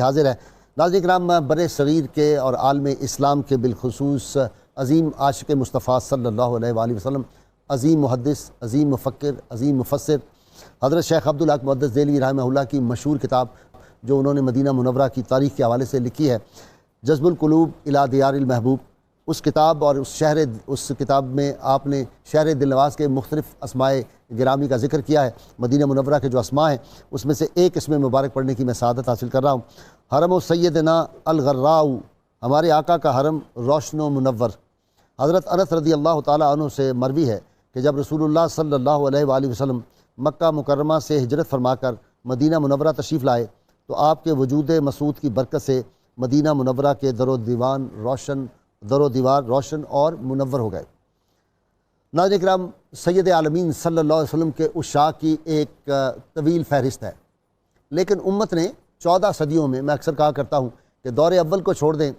حاضر ہے۔ ناظرین کرام، بر صغیر کے اور عالم اسلام کے بالخصوص عظیم عاشق مصطفیٰ صلی اللہ علیہ وآلہ وسلم، عظیم محدث، عظیم مفکر، عظیم مفسر حضرت شیخ عبدالحق محدث دہلوی رحمہ اللہ کی مشہور کتاب جو انہوں نے مدینہ منورہ کی تاریخ کے حوالے سے لکھی ہے، جذب القلوب الی دیار المحبوب، اس کتاب اور اس کتاب میں آپ نے شہر دلنواز کے مختلف اسماء گرامی کا ذکر کیا ہے۔ مدینہ منورہ کے جو اسماء ہیں اس میں سے ایک اسم مبارک پڑھنے کی میں سعادت حاصل کر رہا ہوں۔ حرم و سیدنا الغراء، ہمارے آقا کا حرم روشن و منور۔ حضرت انس رضی اللہ تعالیٰ عنہ سے مروی ہے کہ جب رسول اللہ صلی اللہ علیہ وآلہ وسلم مکہ مکرمہ سے ہجرت فرما کر مدینہ منورہ تشریف لائے تو آپ کے وجود مسعود کی برکت سے مدینہ منورہ کے در و دیوار روشن اور منور ہو گئے۔ ناظرین کرام، سید عالمین صلی اللہ علیہ وسلم کے عشاق کی ایک طویل فہرست ہے، لیکن امت نے 14 صدیوں میں اکثر کہا کرتا ہوں کہ دور اول کو چھوڑ دیں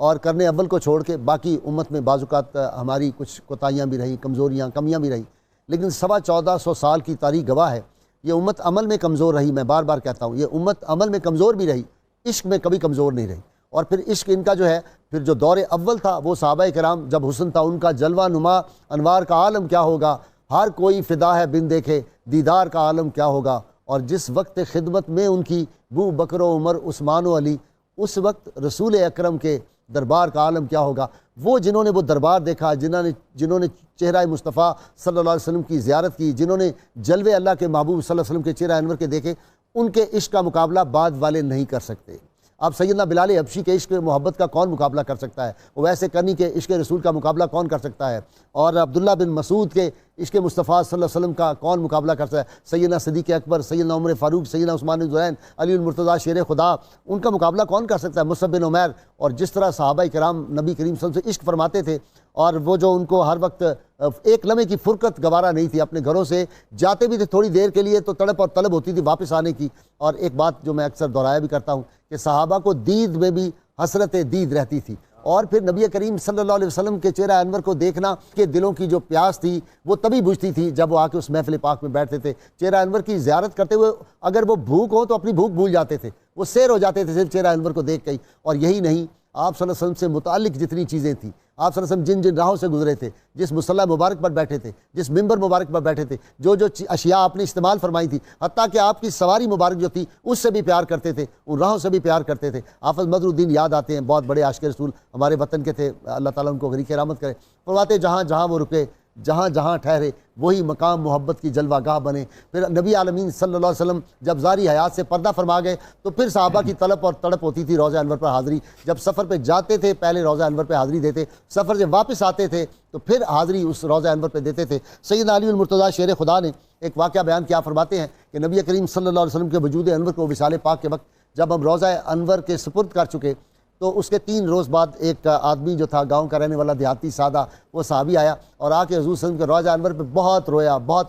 اور کرنے اول کو چھوڑ کے باقی امت میں بعض اوقات ہماری کچھ کوتاہیاں بھی رہیں، کمزوریاں، کمیاں بھی رہیں، لیکن 1450 سال کی تاریخ گواہ ہے یہ امت عمل میں کمزور رہی۔ میں بار بار کہتا ہوں یہ امت عمل میں کمزور بھی رہی، عشق میں کبھی کمزور نہیں رہی۔ اور پھر عشق ان کا جو ہے، پھر جو دور اول تھا وہ صحابہ کرام جب حسن تھا ان کا جلوہ نما انوار کا عالم کیا ہوگا، ہر کوئی فدا ہے بن دیکھے دیدار کا عالم کیا ہوگا۔ اور جس وقت خدمت میں ان کی ابو بکر و عمر عثمان و علی، اس وقت رسول اکرم کے دربار کا عالم کیا ہوگا۔ وہ جنہوں نے وہ دربار دیکھا، جنہوں نے چہرہ مصطفیٰ صلی اللہ علیہ وسلم کی زیارت کی، جنہوں نے جلوے اللہ کے محبوب صلی اللہ علیہ وسلم کے چہرہ انور کے دیکھے، ان کے عشق کا مقابلہ بعد والے نہیں کر سکتے۔ اب سیدنا بلال حبشی کے عشق محبت کا کون مقابلہ کر سکتا ہے؟ ویسے کرنی کے عشق رسول کا مقابلہ کون کر سکتا ہے؟ اور عبداللہ بن مسعود کے عشق مصطفیٰ صلی اللہ علیہ وسلم کا کون مقابلہ کر سکتا ہے؟ سیدنا صدیق اکبر، سیدنا عمر فاروق، سیدنا عثمان بن ذرین، علی المرتضیٰ شیر خدا، ان کا مقابلہ کون کر سکتا ہے؟ مصعب بن عمیر۔ اور جس طرح صحابہ کرام نبی کریم صلی اللہ علیہ وسلم سے عشق فرماتے تھے، اور وہ جو ان کو ہر وقت ایک لمحے کی فرقت گوارا نہیں تھی، اپنے گھروں سے جاتے بھی تھے تھوڑی دیر کے لیے تو تڑپ اور طلب ہوتی تھی واپس آنے کی۔ اور ایک بات جو میں اکثر دہرایا بھی کرتا ہوں کہ صحابہ کو دید میں بھی حسرت دید رہتی تھی، اور پھر نبی کریم صلی اللہ علیہ وسلم کے چہرہ انور کو دیکھنا کہ دلوں کی جو پیاس تھی وہ تبھی بجھتی تھی جب وہ آ کے اس محفل پاک میں بیٹھتے تھے۔ چہرہ انور کی زیارت کرتے ہوئے اگر وہ بھوک ہو تو اپنی بھوک بھول جاتے تھے، وہ سیر ہو جاتے تھے صرف چہرہ انور کو دیکھ کے ہی۔ اور یہی نہیں، آپ صلی اللہ علیہ وسلم سے متعلق جتنی چیزیں تھیں، آپ صلی اللہ علیہ وسلم جن راہوں سے گزرے تھے، جس مصلی مبارک پر بیٹھے تھے، جس ممبر مبارک پر بیٹھے تھے، جو اشیاء آپ نے استعمال فرمائی تھی، حتیٰ کہ آپ کی سواری مبارک جو تھی اس سے بھی پیار کرتے تھے، ان راہوں سے بھی پیار کرتے تھے۔ حافظ مظہر الدین یاد آتے ہیں، بہت بڑے عاشق رسول ہمارے وطن کے تھے، اللہ تعالیٰ ان کو غریق رحمت کرے۔ فرماتے جہاں جہاں وہ رکے، جہاں جہاں ٹھہرے، وہی مقام محبت کی جلوہ گاہ بنے۔ پھر نبی عالمین صلی اللہ علیہ وسلم جب ظاہری حیات سے پردہ فرما گئے تو پھر صحابہ کی طلب اور تڑپ ہوتی تھی روضہ انور پر حاضری۔ جب سفر پہ جاتے تھے پہلے روضہ انور پہ حاضری دیتے، سفر سے واپس آتے تھے تو پھر حاضری اس روضہ انور پہ دیتے تھے۔ سیدنا علی المرتضیٰ شیر خدا نے ایک واقعہ بیان کیا، فرماتے ہیں کہ نبی کریم صلی اللہ علیہ وسلم کے وجود انور کو وصال پاک کے وقت جب ہم روضہ انور کے سپرد کر چکے تو اس کے 3 روز بعد ایک آدمی جو تھا گاؤں کا رہنے والا دیہاتی سادہ، وہ صحابی آیا اور آ کے حضور صلی اللہ علیہ وسلم کے روضہ انور پہ بہت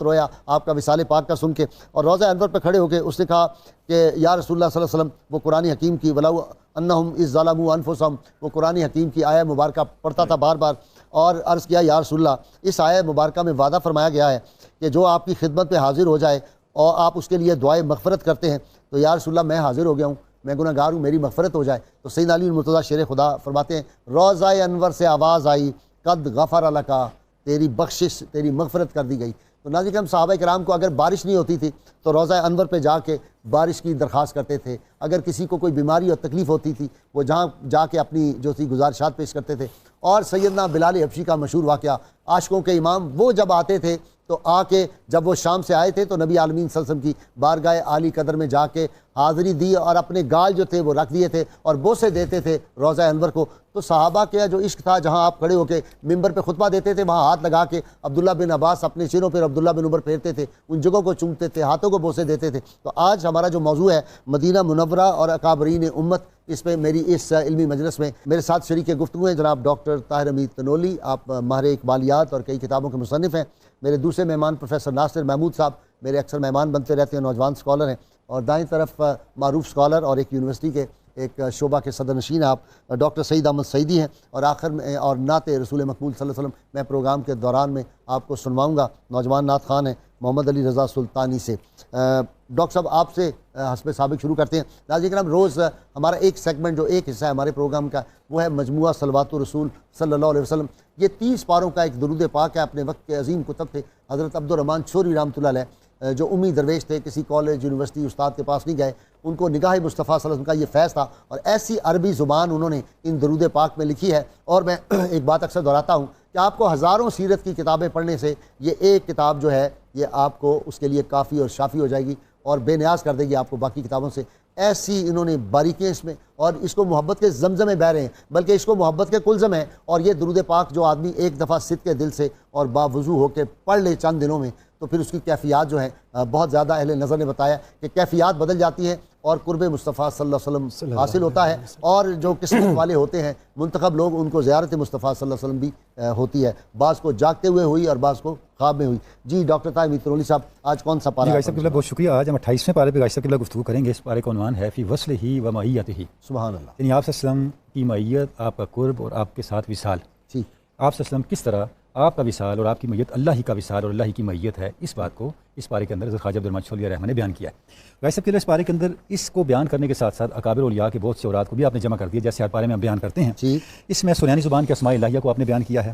رویا آپ کا وصال پاک کا سن کے، اور روضہ انور پہ کھڑے ہو کے اس نے کہا کہ یا رسول اللہ صلی اللہ علیہ وسلم، وہ قرآن حکیم کی وَلَوْ أَنَّهُمْ إِذْ ظَلَمُوا أَنفُسَهُمْ، وہ قرآن حکیم کی آیہ مبارکہ پڑھتا تھا بار بار، اور عرض کیا یا رسول اللہ اس آیہ مبارکہ میں وعدہ فرمایا گیا ہے کہ جو آپ کی خدمت پہ حاضر ہو جائے اور آپ اس کے لیے دعائے مغفرت کرتے ہیں تو یا رسول اللہ میں حاضر ہو گیا ہوں، میں گناہ گار ہوں، میری مغفرت ہو جائے۔ تو سیدنا علی المرتضیٰ شیر خدا فرماتے ہیں روضہ انور سے آواز آئی قد غفر لکا، تیری بخشش، تیری مغفرت کر دی گئی۔ تو ناظرین کرام، صحابہ کرام کو اگر بارش نہیں ہوتی تھی تو روضہ انور پہ جا کے بارش کی درخواست کرتے تھے، اگر کسی کو کوئی بیماری اور تکلیف ہوتی تھی وہ جہاں جا کے اپنی جو تھی گزارشات پیش کرتے تھے۔ اور سیدنا بلال حبشی کا مشہور واقعہ، عاشقوں کے امام، وہ جب آتے تھے تو آ کے جب وہ شام سے آئے تھے تو نبی عالمین صلی اللہ علیہ وسلم کی بارگاہ عالی قدر میں جا کے حاضری دی اور اپنے گال جو تھے وہ رکھ دیے تھے اور بوسے دیتے تھے روضہ انور کو۔ تو صحابہ کے جو عشق تھا، جہاں آپ کھڑے ہو کے ممبر پہ خطبہ دیتے تھے وہاں ہاتھ لگا کے عبداللہ بن عباس اپنے چہروں پر عبداللہ بن عمر پھیرتے تھے، ان جگہوں کو چومتے تھے، ہاتھوں کو بوسے دیتے تھے۔ تو آج ہمارا جو موضوع ہے مدینہ منورہ اور اکابرین امت، اس پہ میری اس علمی مجلس میں میرے ساتھ شریک گفتگو ہیں جناب ڈاکٹر طاہر حمید تنولی، آپ ماہر اقبالیات اور کئی کتابوں کے مصنف ہیں۔ میرے دوسرے مہمان پروفیسر ناصر محمود صاحب، میرے اکثر مہمان بنتے رہتے ہیں، نوجوان اسکالر ہیں، اور دائیں طرف معروف اسکالر اور ایک یونیورسٹی کے ایک شعبہ کے صدر نشین آپ ڈاکٹر سعید احمد سعیدی ہیں، اور آخر میں اور نعت رسول مقبول صلی اللہ علیہ وسلم میں پروگرام کے دوران میں آپ کو سنواؤں گا، نوجوان نعت خوان ہیں محمد علی رضا سلطانی سے۔ ڈاکٹر صاحب آپ سے حسب سابق شروع کرتے ہیں۔ ناظرین کرام، روز ہمارا ایک سیگمنٹ جو ایک حصہ ہے ہمارے پروگرام کا وہ ہے مجموعہ صلوات الرسول صلی اللہ علیہ وسلم۔ یہ 30 پاروں کا ایک درود پاک ہے۔ اپنے وقت کے عظیم کتب تھے حضرت عبدالرحمن چوری رحمۃ اللہ علیہ، جو امی درویش تھے، کسی کالج یونیورسٹی استاد کے پاس نہیں گئے، ان کو نگاہ مصطفیٰ صلی اللہ علیہ وسلم کا یہ فیض تھا، اور ایسی عربی زبان انہوں نے ان درود پاک میں لکھی ہے۔ اور میں ایک بات اکثر دہراتا ہوں کہ آپ کو ہزاروں سیرت کی کتابیں پڑھنے سے یہ ایک کتاب جو ہے یہ آپ کو اس کے لیے کافی اور شافی ہو جائے گی اور بے نیاز کر دے گی آپ کو باقی کتابوں سے۔ ایسی انہوں نے باریکیاں اس میں، اور اس کو محبت کے زمزمیں بہ رہے ہیں، بلکہ اس کو محبت کے کلزم ہیں۔ اور یہ درود پاک جو آدمی ایک دفعہ صدق کے دل سے اور باوضو ہو کے پڑھ لے چند دنوں میں، تو پھر اس کی کیفیات جو ہیں بہت زیادہ اہل نظر نے بتایا کہ کیفیات بدل جاتی ہیں اور قرب مصطفیٰ صلی اللہ علیہ وسلم حاصل ہوتا ہے، اور جو قسمت والے ہوتے ہیں منتخب لوگ، ان کو زیارت مصطفیٰ صلی اللہ علیہ وسلم بھی ہوتی ہے۔ بعض کو جاگتے ہوئے ہوئی اور بعض کو خواب میں ہوئی۔ جی ڈاکٹر طاہر مترولي صاحب، آج کون سا پارہ؟ جی صاحب بہت شکریہ۔ آج ہم 28ویں پارے پہ گائے صاحب گفتگو کریں گے۔ اس پارے کا عنوان ہے فی وصل ہی و معیت ہی۔ سبحان اللہ۔ یعنی آپ صلی اللہ علیہ وسلم کی معیت، آپ کا قرب اور آپ کے ساتھ وصال۔ جی، آپ صلی اللہ علیہ وسلم کس طرح آپ کا وصال اور آپ کی میت اللہ ہی کا وصال اور اللہ ہی کی میت ہے، اس بات کو اس پارے کے اندر حضرت خواجہ عبدالرحمن چولی رحمہ نے بیان کیا ہے۔ غیر صاحب کے اس پارے کے اندر اس کو بیان کرنے کے ساتھ ساتھ اکابر اولیاء کے بہت سے اوراد کو بھی آپ نے جمع کر دیا، جیسے ہر پارے میں ہم بیان کرتے ہیں۔ جی، اس میں سریانی زبان کے اسماء الہیہ کو آپ نے بیان کیا ہے،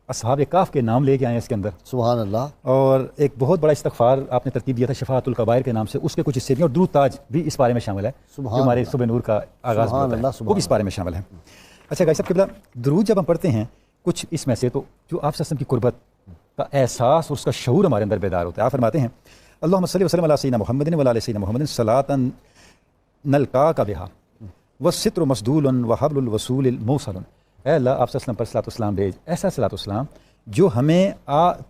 اصحاب کاف کے نام لے کے آئے ہیں اس کے اندر، سبحان اللہ۔ اور ایک بہت بڑا استغفار آپ نے ترتیب دیا تھا شفاعت الکبائر کے نام سے، اس کے کچھ حصے بھی، اور درود تاج بھی اس پارے میں شامل ہے، جو ہمارے صبح نور کا آغاز سبحان ہوتا اللہ، ہے، وہ بھی اس پارے میں شامل ہے۔ اچھا غیر صاحب قبلہ، درود جب ہم پڑھتے ہیں کچھ اس میں سے، تو جو آپ صلی اللہ علیہ وسلم کی قربت کا احساس اور اس کا شعور ہمارے اندر بیدار ہوتا ہے۔ آپ فرماتے ہیں اللہم صلی وسلم علی سیدنا محمد و علی سیدنا محمد صلاۃ نلقاک بہا والستر مسدول وحبل الوصول موصل۔ اے اللہ، آپ صلی اللہ علیہ وسلم پر صلاۃ والسلام بھیج، ایسا صلاۃ والسلام جو ہمیں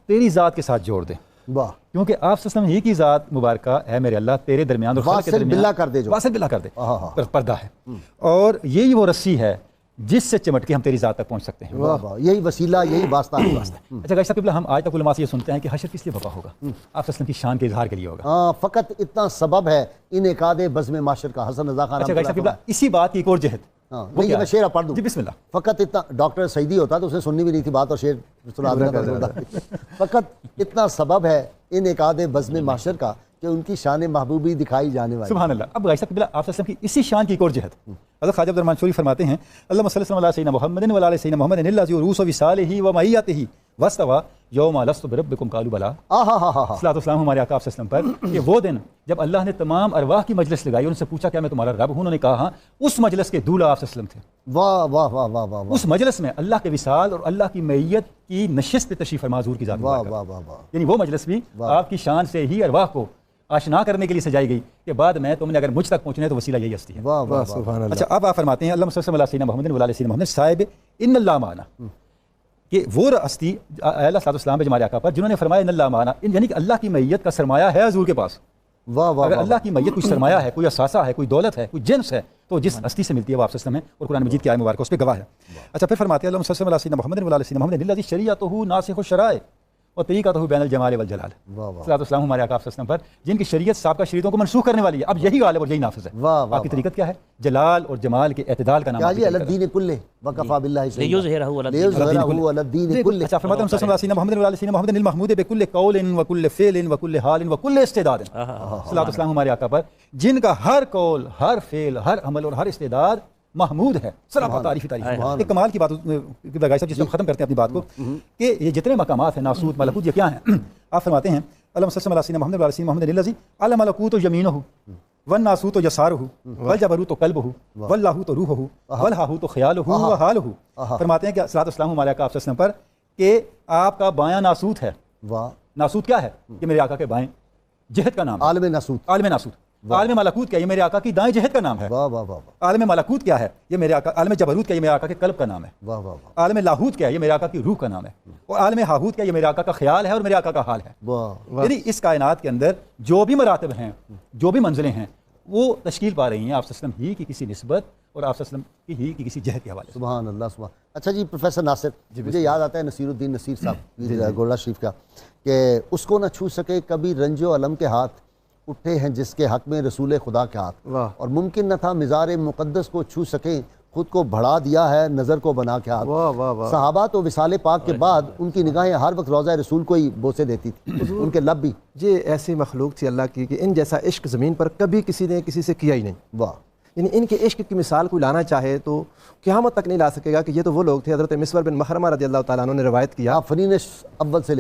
تیری ذات کے ساتھ جوڑ دے، واہ، کیونکہ آپ صلی اللہ علیہ وسلم ہی کی ذات مبارکہ ہے میرے اللہ تیرے درمیان اور خلق کے واصل درمیان باللہ کر دے، جو واصل باللہ کر دے، ہاں، پردہ ہے، اور یہی وہ رسی ہے جس سے چمٹ کے ہم تیری ذات تک پہنچ سکتے ہیں۔ واہ واہ، یہی وسیلہ، یہی واسطہ ہے۔ اچھا غیر صاحب ہم آج تک علماء سے یہ سنتے ہیں کہ حشر کس لیے برپا ہوگا؟ آپ صلی اللہ علیہ وسلم کی شان کے اظہار کے لیے ہوگا۔ ہاں، فقط اتنا سبب ہے انعقاد بزم معاشر کا۔ حسن رضا خان اچھا غیر صاحب اسی بات کی ایک اور جہت، ہاں، وہ نہیں، کیا میں ہے؟ شعر پڑھ دوں۔ جی بسم اللہ۔ فقط اتنا، ڈاکٹر سعیدی ہوتا تو اسے سننی بھی نہیں تھی بات، اور شعر سنا دیتا تھا۔ فقط اتنا سبب ہے انعقاد بزم معاشر کا کہ ان کی شان محبوبی دکھائی جانے والی۔ سبحان اللہ۔ اب غیر صاحب آپ صلی اللہ علیہ وسلم کی اسی شان کی ایک اور جہت، حضرت خواجہ عبدالرحمن چولی فرماتے ہیں اللہم صلی اللہ علیہ سیدنا محمد و علی سیدنا محمد الذی روس وصالہ و معیتہ واستوى یوم لست بربکم قالوا بلی۔ صلاۃ والسلام ہمارے آقا صلی اللہ علیہ وسلم پر کہ وہ دن جب اللہ نے تمام ارواح کی مجلس لگائی، ان سے پوچھا کیا میں تمہارا رب ہوں؟ انہوں نے کہا ہاں۔ اس مجلس کے دولہ آپ صلی اللہ علیہ وسلم تھے۔ واہ واہ واہ واہ واہ واہ، اس مجلس میں اللہ کے وصال اور اللہ کی معیت کی نشست پہ تشریف فرما حضور کی ذات واہ مبارکہ، واہ واہ واہ، یعنی وہ مجلس بھی آپ کی شان سے ہی ارواح کو آشنا کرنے کے لیے سجائی گئی کہ بعد میں تم نے اگر مجھ تک پہنچنا ہے تو وسیلہ یہی ہستی ہے۔ واہ واہ واہ، اچھا اب آپ فرماتے ہیں اللہم صلی اللہ علیہ محمد و علی سیدنا محمد صاحب ان اللہ معنا، کہ وہ ہستی اللہ صلی اللہ علیہ وسلم ہمارے آقا پر جنہوں نے فرمایا ان اللہ معنا، یعنی کہ اللہ کی معیت کا سرمایہ ہے حضور کے پاس۔ واہ واہ، اگر اللہ کی معیت کوئی سرمایہ ہے، کوئی اثاثہ ہے، کوئی دولت ہے، کوئی جنس ہے، تو جس ہستی سے ملتی ہے وہ آپ صلی اللہ علیہ وسلم ہے، اور قرآن مجید کی آیت مبارکہ اس پہ گواہ ہے۔ اچھا پھر فرماتے ہیں اللہم صلی اللہ علیہ محمد و علی سیدنا محمد الذی شریعتہ ناسخ الشرائع اور طریقتہ بین الجمال والجلال۔ صلاۃ والسلام ہمارے آقا صلی اللہ علیہ وسلم پر جن کی شریعت سابقہ شریعتوں کو منسوخ کرنے والی ہے، اب یہی غالب اور یہی نافذ ہے۔ آپ کی طریقت کیا ہے؟ جلال اور جمال کے اعتدال کا نام کیا جی؟ الدین کلہ وکفا باللہ لیظہرہ علی الدین کلہ۔ اچھا فرماتے ہیں صلی اللہ علیہ محمد و علی سیدنا محمد المحمود بکل قول وکل فعل وکل حال وکل استعداد۔ صلاۃ والسلام ہمارے آقا پر جن کا ہر قول، ہر فعل، ہر عمل اور ہر استعداد محمود ہے، سراپا تعریف تعریف۔ ایک کمال کی بات بغیر صاحب جس میں ختم کرتے ہیں اپنی بات کو، کہ یہ جتنے مقامات ہیں ناسوت ملکوت یہ کیا ہیں؟ آپ فرماتے ہیں اللہم صلی اللہ علیہ محمد علیہ محمد الذی الملکوت یمینہ والناسوت یسارہ والجبروت قلبہ واللاہوت روحہ والہاہوت خیالہ وحالہ۔ فرماتے ہیں کہ صلاۃ والسلام ہمارے آقا صلی اللہ علیہ وسلم پر کہ آپ کا بایاں ناسوت ہے۔ ناسوت کیا ہے؟ یہ میرے آقا کے بائیں جہت کا نام ہے، عالم ناسوت۔ عالم ناسوت۔ عالم ملکوت کیا؟ یہ میرے آقا کی دائیں جہت کا نام ہے۔ واہ واہ واہ، عالم ملکوت کیا ہے؟ یہ میرے آقا، عالم جبروت کیا؟ یہ میرے آقا کے قلب کا نام ہے۔ واہ واہ واہ، عالم لاہوت کیا ہے؟ یہ میرے آقا کی روح کا نام ہے۔ اور عالم ہاہوت کیا؟ یہ میرے آقا کا خیال ہے اور میرے آقا کا حال ہے۔ واہ، یعنی اس کائنات کے اندر جو بھی مراتب ہیں، جو بھی منزلیں ہیں، وہ تشکیل پا رہی ہیں آپ صلی اللہ علیہ وسلم ہی کی کسی نسبت اور آپ صلی اللہ علیہ وسلم کی کسی جہت کے حوالے سے۔ سبحان اللہ سبحان۔ اچھا جی پروفیسر ناصر، مجھے یاد آتا ہے نصیر الدین نصیر صاحب گولڑا شریف کا، کہ اس کو نہ چھو سکے کبھی رنج و علم کے ہاتھ، اٹھے ہیں جس کے حق میں رسول خدا کے ہاتھ، اور ممکن نہ تھا مزار مقدس کو چھو سکیں خود کو بڑھا دیا ہے نظر کو بنا کے ہاتھ. واہ واہ واہ. صحابہ تو وصال پاک کے بعد ان کی نگاہیں ہر وقت روضہ رسول کو ہی بوسے دیتی تھی, ان کے لب بھی. یہ ایسی مخلوق تھی اللہ کی کہ ان جیسا عشق زمین پر کبھی کسی نے کسی سے کیا ہی نہیں. واہ. یعنی ان کے عشق کی مثال کوئی لانا چاہے تو قیامت تک نہیں لا سکے گا کہ یہ تو وہ لوگ تھے. حضرت مسور بن مخرمہ رضی اللہ تعالیٰ عنہ نے روایت کیا, آفرین اول سے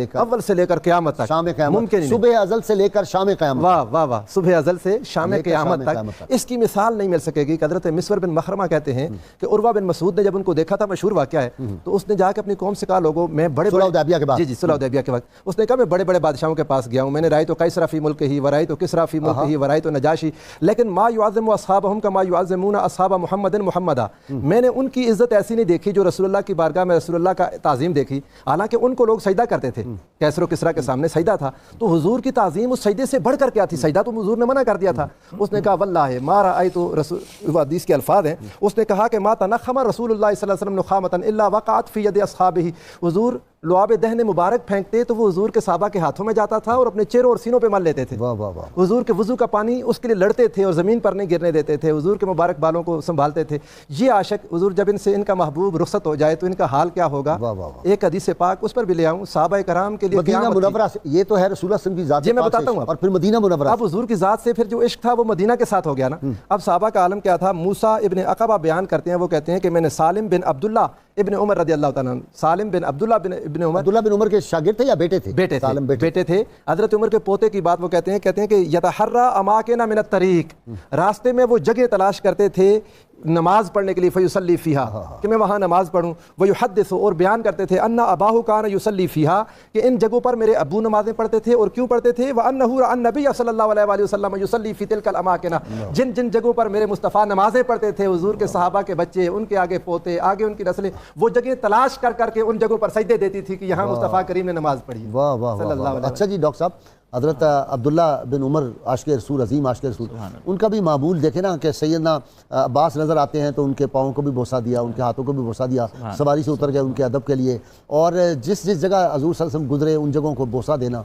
لے کر قیامت تک, شام قیامت, ممکن ہی نہیں. صبح ازل سے لے کر شام قیامت. واہ واہ واہ. صبح ازل سے شام لے کر قیامت شام تک اس کی مثال نہیں مل سکے گی. کہ حضرت مسور بن مخرمہ کہتے ہیں کہ عروہ بن مسعود نے جب ان کو دیکھا تھا, مشہور واقعہ ہے, تو اس نے جا کے اپنی قوم سے کہا, لوگوں میں بڑے صلح حدیبیہ کے بعد, جی صلح حدیبیہ کے وقت اس نے کہا میں بڑے بڑے بادشاہوں کے پاس گیا ہوں, میں نے رائے تو قیصر فی ملک ہی ورائے تو کسریٰ فی ملک ہی ورائے تو نجاشی, لیکن ما یعظم اصحابہم کما یعظمون اصحاب محمد محمدا, میں نے ان کی عزت ایسی نہیں دیکھی جو رسول اللہ کی بارگاہ میں رسول اللہ کا تعظیم دیکھی. حالانکہ ان کو لوگ سجدہ کرتے تھے, کیسر و کسریٰ کے سامنے سجدہ تھا, تو حضور کی تعظیم اس سجدے سے بڑھ کر کیا تھی. سجدہ تو حضور نے منع کر دیا تھا. اس نے کہا واللہ ما رأیت رسول, حدیث کے الفاظ ہیں, اس نے کہا کہ ما تنخم رسول اللہ صلی اللہ علیہ وسلم نخامۃ الا وقعت فی ید اصحابہ. حضور لعاب دہن مبارک پھینکتے تو وہ حضور کے صحابہ کے ہاتھوں میں جاتا تھا اور اپنے چہروں اور سینوں پہ مل لیتے تھے. واہ واہ واہ. حضور کے وضو کا پانی اس کے لیے لڑتے تھے اور زمین پر نہیں گرنے دیتے تھے. حضور کے مبارک بالوں کو سنبھالتے تھے. یہ عاشق حضور جب ان سے ان کا محبوب رخصت ہو جائے تو ان کا حال کیا ہوگا. واہ واہ واہ. ایک حدیث پاک اس پر بھی لے آؤں, صحابہ کرام کے لیے مدینہ منورہ سے, یہ تو ہے رسول اللہ صلی اللہ علیہ وسلم کی ذات جی میں پاک بتاتا سے, ہوں. اور پھر مدینہ منورہ. اب حضور کی ذات سے پھر جو عشق تھا وہ مدینہ کے ساتھ ہو گیا نا. اب صحابہ کا عالم کیا تھا. موسیٰ ابن عقبہ بیان کرتے ہیں, وہ کہتے ہیں کہ میں نے سالم بن عبداللہ ابن عمر رضی اللہ تعالیٰ عنہ, سالم بن عبداللہ ابن عمر, عبداللہ بن عمر کے شاگرد تھے یا بیٹے تھے؟ بیٹے تھے. حضرت عمر کے پوتے کی بات وہ کہتے ہیں کہ یتحرى اماکن من الطریق, راستے میں وہ جگہ تلاش کرتے تھے نماز پڑھنے کے لیے, فیصلی فیہا, کہ میں وہاں نماز پڑھوں. ویحدث, اور بیان کرتے تھے, ان اباہ کان یصلی فیہا, کہ ان جگہوں پر میرے ابو نمازیں پڑھتے تھے. اور کیوں پڑھتے تھے؟ وانہ رأى النبی صلی اللہ علیہ وآلہ وسلم یصلی فی تلک الاماکن, جن جن جگہوں پر میرے مصطفیٰ نمازیں پڑھتے تھے, حضور کے صحابہ کے بچے, ان کے آگے پوتے, آگے ان کی نسلیں وہ جگہ تلاش کر کر کے ان جگہوں پر سجدے دیتی تھی کہ یہاں مصطفیٰ کریم نے نماز پڑھی. واہ واہ واہ. اچھا جی ڈاکٹر صاحب, حضرت عبداللہ بن عمر عاشق رسول, عظیم عاشق رسول, ان کا بھی معمول دیکھیں نا کہ سیدنا عباس نظر آتے ہیں تو ان کے پاؤں کو بھی بوسہ دیا, ان کے ہاتھوں کو بھی بوسہ دیا, سواری سے اتر گئے ان کے ادب کے لیے. اور جس جس جگہ حضور صلی اللہ علیہ وسلم گزرے ان جگہوں کو بوسہ دینا.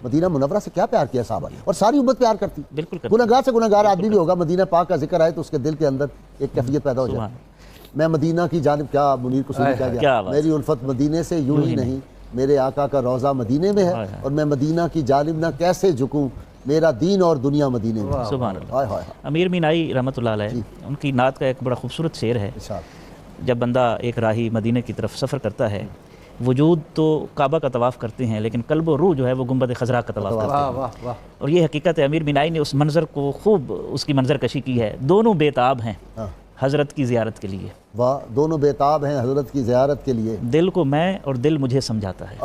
مدینہ منورہ سے کیا پیار کیا صحابہ نے, اور ساری امت پیار کرتی. گناہگار سے گناہگار آدمی بھی ہوگا, مدینہ پاک کا ذکر آئے تو اس کے دل کے اندر ایک کیفیت پیدا ہو جائے. میں مدینہ کی جانب, کیا منیر قصوری کہہ گیا, میری الفت مدینے سے یوں ہی نہیں, میرے آقا کا روضہ مدینے میں ہے, اور میں مدینہ کی جانب نہ کیسے جھکوں, میرا دین اور دنیا مدینے میں. سبحان اللہ. امیر مینائی رحمۃ اللہ علیہ, ان کی نعت کا ایک بڑا خوبصورت شعر ہے. جب بندہ ایک راہی مدینہ کی طرف سفر کرتا ہے, وجود تو کعبہ کا طواف کرتے ہیں لیکن قلب و روح جو ہے وہ گنبد خضرا کا طواف کرتے ہیں. اور یہ حقیقت ہے. امیر مینائی نے اس منظر کو خوب اس کی منظر کشی کی ہے. دونوں بےتاب ہیں حضرت کی زیارت کے لیے. واہ, دونوں بےتاب ہیں حضرت کی زیارت کے لیے. دل کو میں اور دل مجھے سمجھاتا ہے.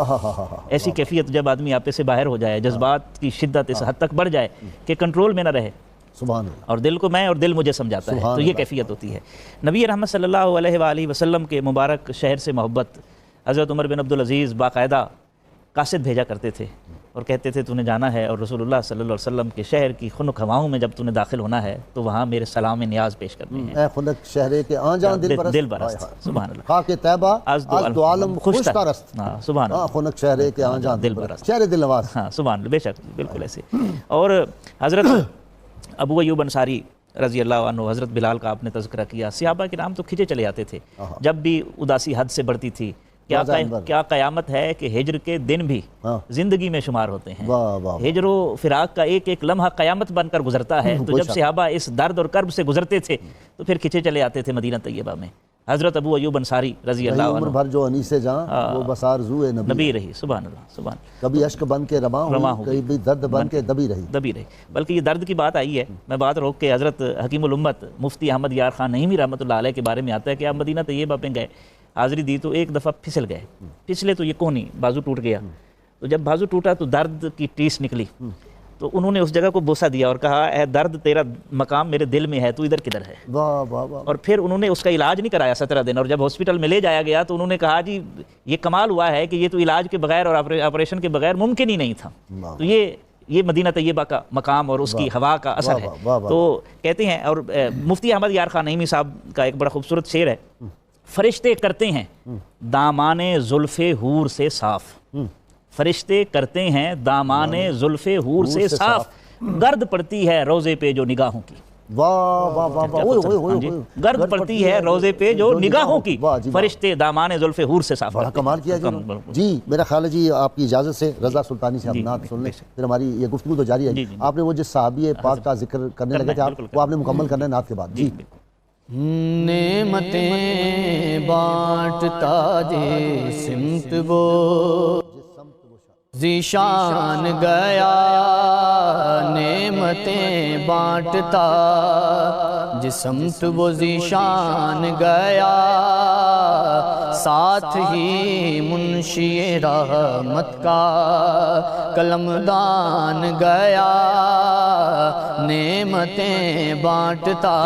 ایسی کیفیت جب آدمی آپے سے باہر ہو جائے, جذبات کی شدت اس حد تک بڑھ جائے کہ کنٹرول میں نہ رہے, سبحان اللہ, اور دل کو میں اور دل مجھے سمجھاتا ہے, تو یہ کیفیت ہوتی ہے. نبی رحمت صلی اللہ علیہ وآلہ وسلم کے مبارک شہر سے محبت حضرت عمر بن عبدالعزیز باقاعدہ قاصد بھیجا کرتے تھے اور کہتے تھے تو نے جانا ہے اور رسول اللہ صلی اللہ علیہ وسلم کے شہر کی خنک ہواؤں میں جب تو نے داخل ہونا ہے تو وہاں میرے سلام نیاز پیش کرنے ہیں. اے خنک شہرے کے آن جان دل برست, سبحان اللہ. خاک طیبہ از دو عالم خوش ترست, سبحان اللہ. خنک شہرے کے آن جان دل برست, شہر دل نواز. ہاں سبحان اللہ, بے شک بالکل ایسے. اور حضرت ابو ایوب انصاری رضی اللہ عنہ, حضرت بلال کا آپ نے تذکرہ کیا, صحابہ کے نام تو کھنچے چلے جاتے تھے. جب بھی اداسی حد سے بڑھتی تھی, کیا قیامت ہے کہ ہجر کے دن بھی زندگی میں شمار ہوتے ہیں. ہجر و فراق کا ایک ایک لمحہ قیامت بن کر گزرتا ہے. تو جب صحابہ اس درد اور کرب سے گزرتے تھے تو پھر کھنچے چلے آتے تھے مدینہ طیبہ میں. حضرت ابو ایوب انصاری رضی اللہ عنہ, عمر بھر جو انیس سے جہاں وہ بس آرزوئے نبی رہی. سبحان اللہ, سبحان. کبھی اشک بن کے رواں ہوں, کبھی درد بن کے دبی رہی. بلکہ یہ درد کی بات آئی ہے, میں بات روک کے حضرت حکیم الامت مفتی احمد یار خان نعیمی رحمۃ اللہ علیہ کے بارے میں آتا ہے کہ آپ مدینہ طیبہ پہ گئے, حاضری دی تو ایک دفعہ پھسل گئے. پھسلے تو یہ کونی, بازو ٹوٹ گیا. تو جب بازو ٹوٹا تو درد کی ٹیس نکلی, تو انہوں نے اس جگہ کو بوسہ دیا اور کہا اے درد تیرا مقام میرے دل میں ہے, تو ادھر کدھر ہے. اور پھر انہوں نے اس کا علاج نہیں کرایا 17 دن, اور جب ہاسپٹل میں لے جایا گیا تو انہوں نے کہا جی یہ کمال ہوا ہے کہ یہ تو علاج کے بغیر اور آپریشن کے بغیر ممکن ہی نہیں تھا. تو یہ مدینہ طیبہ کا مقام اور اس کی ہوا کا اثر ہے. تو کہتے ہیں, اور مفتی احمد یار خان نعیمی صاحب کا ایک بڑا خوبصورت شعر ہے, فرشتے کرتے ہیں دامان زلف حور سے صاف, فرشتے کرتے ہیں دامان زلف حور سے صاف, گرد پڑتی ہے روزے پہ جو نگاہوں کی. واہ واہ واہ واہ، اوئے اوئے اوئے اوئے، گرد پڑتی ہے روزے پہ جو نگاہوں کی، واہ جی، واہ، فرشتے دامان زلف حور سے صاف بڑا کرتے ہیں۔ کمال کیا جی۔ جی میرا خیال ہے جی آپ کی اجازت سے رضا سلطانی سے ہم نعت سن لیں، پھر ہماری یہ گفتگو تو جاری ہے۔ آپ نے وہ جس صحابی پاک کا ذکر کرنے لگے تھے وہ آپ نے مکمل کرنا ہے نعت کے بعد۔ جی نعمتیں بانٹتا جس سمت وہ ذیشان گیا، نعمتیں بانٹتا جس سمت وہ ذیشان گیا، ساتھ ہی منشی رحمت کا قلمدان گیا، نعمتیں بانٹتا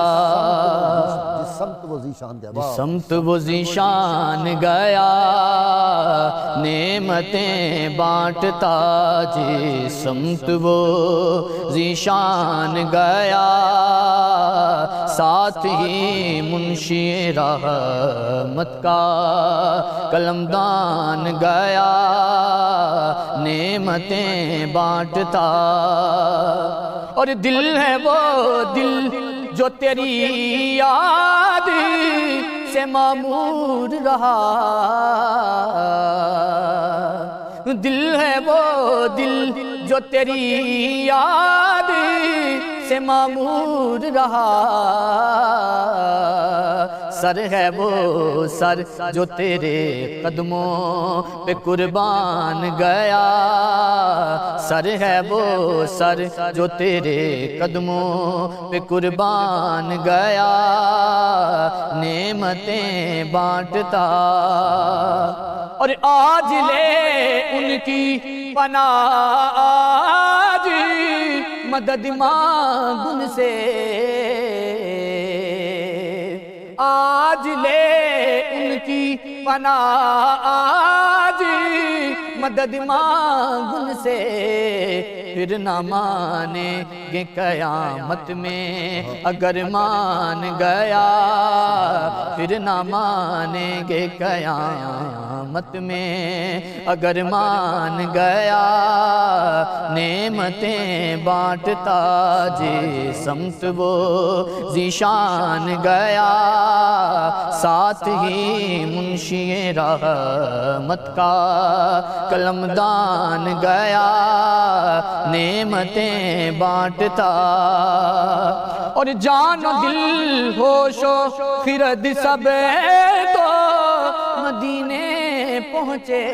جس سمت وہ ذیشان گیا، جس سمت وہ ذیشان گیا، نعمتیں بانٹتا جس سمت وہ ذیشان گیا، ساتھ ہی منشی رحمت کا قلمدان گیا، نعمتیں بانٹتا۔ اور دل ہے وہ دل جو تیری یاد سے معمور رہا، دل ہے وہ دل جو تیری یاد سے معمور رہا، سر ہے وہ سر جو تیرے قدموں پہ قربان گیا، سر ہے وہ سر جو تیرے قدموں پہ قربان گیا، نعمتیں بانٹتا۔ اور آج لے ان کی پناہ، آج مدد مانگ ان سے، آج لے ان کی پناہ، آج مدد مانگ ان سے، پھر نہ مانیں گے قیامت میں اگر مان گیا، پھر نہ مانیں گے قیامت میں اگر مان گیا، نعمتیں بانٹتا جس سمت وہ ذیشان گیا، ساتھ ہی منشی رحمت کا قلمدان گیا، نعمتیں بانٹتا۔ اور جان و دل ہوش و خرد سب تو مدینے پہنچے،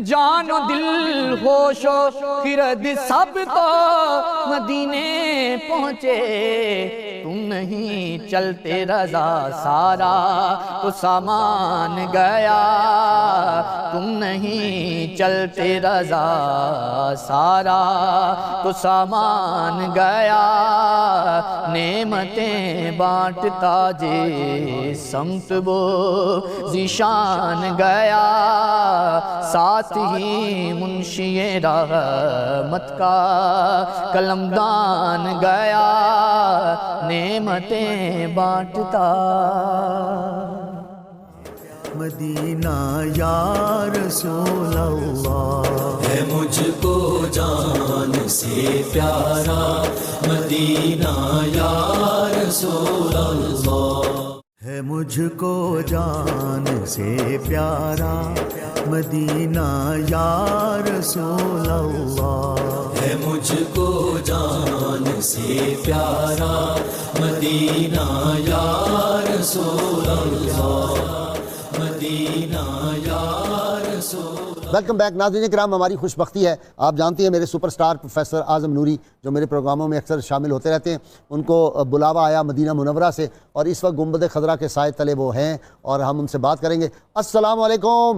جان و دل ہوش و خرد سب تو مدینے پہنچے، تم نہیں چلتے رضا سارا تو سامان گیا، تم نہیں چلتے رضا سارا تو سامان گیا، نعمتیں بانٹتا جس سمت وہ ذیشان گیا، ساتھ ہی منشی رحمت کا قلمدان گیا، نعمتیں بانٹتا۔ مدینہ یا رسول اللہ ہے مجھ کو جان سے پیارا، مدینہ یا رسول اللہ ہے مجھ کو جان سے پیارا، مدینہ یا رسول اللہ ہے مجھ کو جان سے پیارا، مدینہ یا رسول اللہ، مدینہ یا رسول۔ ویلکم بیک ناظرین کرام، ہماری خوش بختی ہے، آپ جانتے ہیں میرے سپر سٹار پروفیسر اعظم نوری جو میرے پروگراموں میں اکثر شامل ہوتے رہتے ہیں، ان کو بلاوا آیا مدینہ منورہ سے، اور اس وقت گنبد خضرا کے سائے تلے وہ ہیں اور ہم ان سے بات کریں گے۔ السلام علیکم۔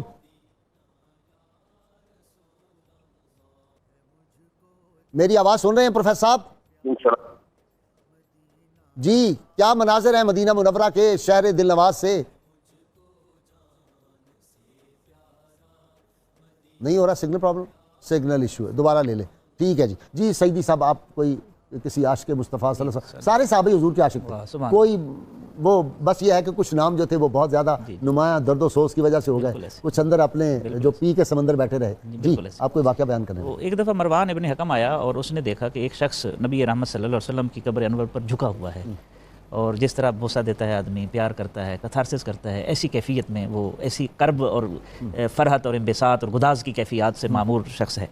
میری آواز سن رہے ہیں پروفیسر صاحب؟ جی کیا مناظر ہیں مدینہ منورہ کے شہر دل نواز سے؟ نہیں ہو رہا سگنل پرابلم، سگنل ایشو ہے، دوبارہ لے لیں، ٹھیک ہے جی۔ جی سیدی صاحب، آپ کوئی کسی عاشق مصطفیٰ صلی اللہ علیہ وسلم، سارے صحابہ حضور کے عاشق تھے، کوئی وہ بس یہ ہے کہ کچھ نام جو تھے وہ بہت زیادہ نمایاں درد و سوز کی وجہ سے ہو گئے، کچھ اندر اپنے جو پی کے سمندر بیٹھے رہے. جی آپ کوئی واقعہ بیان کریں. ایک دفعہ مروان ابن حکم آیا اور اس نے دیکھا کہ ایک شخص نبی رحمت صلی اللہ علیہ وسلم کی قبر انور پر جھکا ہوا ہے، اور جس طرح بوسہ دیتا ہے آدمی، پیار کرتا ہے، کتھارسس کرتا ہے، ایسی کیفیت میں وہ ایسی کرب اور فرحت اور انبساط اور گداز کی کیفیات سے معمور شخص ہے.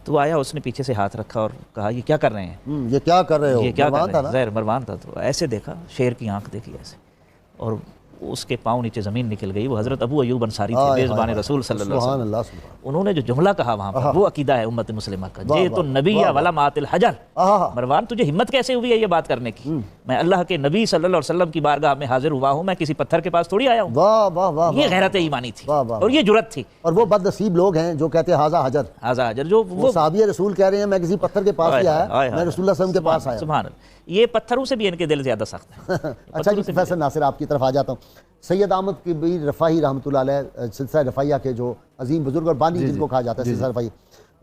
تو آیا، اس نے پیچھے سے ہاتھ رکھا اور کہا یہ کیا کر رہے ہیں، یہ کیا کر رہے ہو؟ یہ کیا کر رہے ہیں؟ ظاہر مروان تھا. تو ایسے دیکھا، شیر کی آنکھ دیکھی ایسے، اور اس کے پاؤں نیچے زمین نکل گئی. وہ حضرت ابو ایوب انصاری تھے، میزبان رسول صلی اللہ علیہ وسلم. انہوں نے جو جملہ کہا وہاں پر، وہ عقیدہ ہے امت مسلمہ کا، یہ تو نبی یا ولا مات الحجر. مروان تجھے ہمت کیسے ہوئی ہے یہ بات کرنے کی؟ میں اللہ کے نبی صلی اللہ علیہ وسلم کی بارگاہ میں حاضر ہوا ہوں، میں کسی پتھر کے پاس تھوڑی آیا ہوں. واہ واہ واہ، یہ غیرت ایمانی تھی اور یہ جرأت تھی. اور وہ بد نصیب لوگ ہیں جو کہتے ہیں ہاضا حجر، حاضا حجر، جو وہ صحابی رسول کہہ رہے ہیں میں کسی پتھر کے پاس نہیں آیا، میں رسول اللہ صلی اللہ علیہ وسلم کے پاس آیا. سبحان اللہ، یہ پتھروں سے بھی ان کے دل زیادہ سخت ہیں. اچھا جی پروفیسر ناصر آپ کی طرف آ جاتا ہوں. سید احمد کبیر رفاعی رحمۃ اللہ علیہ، سلسلہ رفاعیہ کے جو عظیم بزرگ اور بانی جن کو کہا جاتا ہے سلسلہ رفاعی،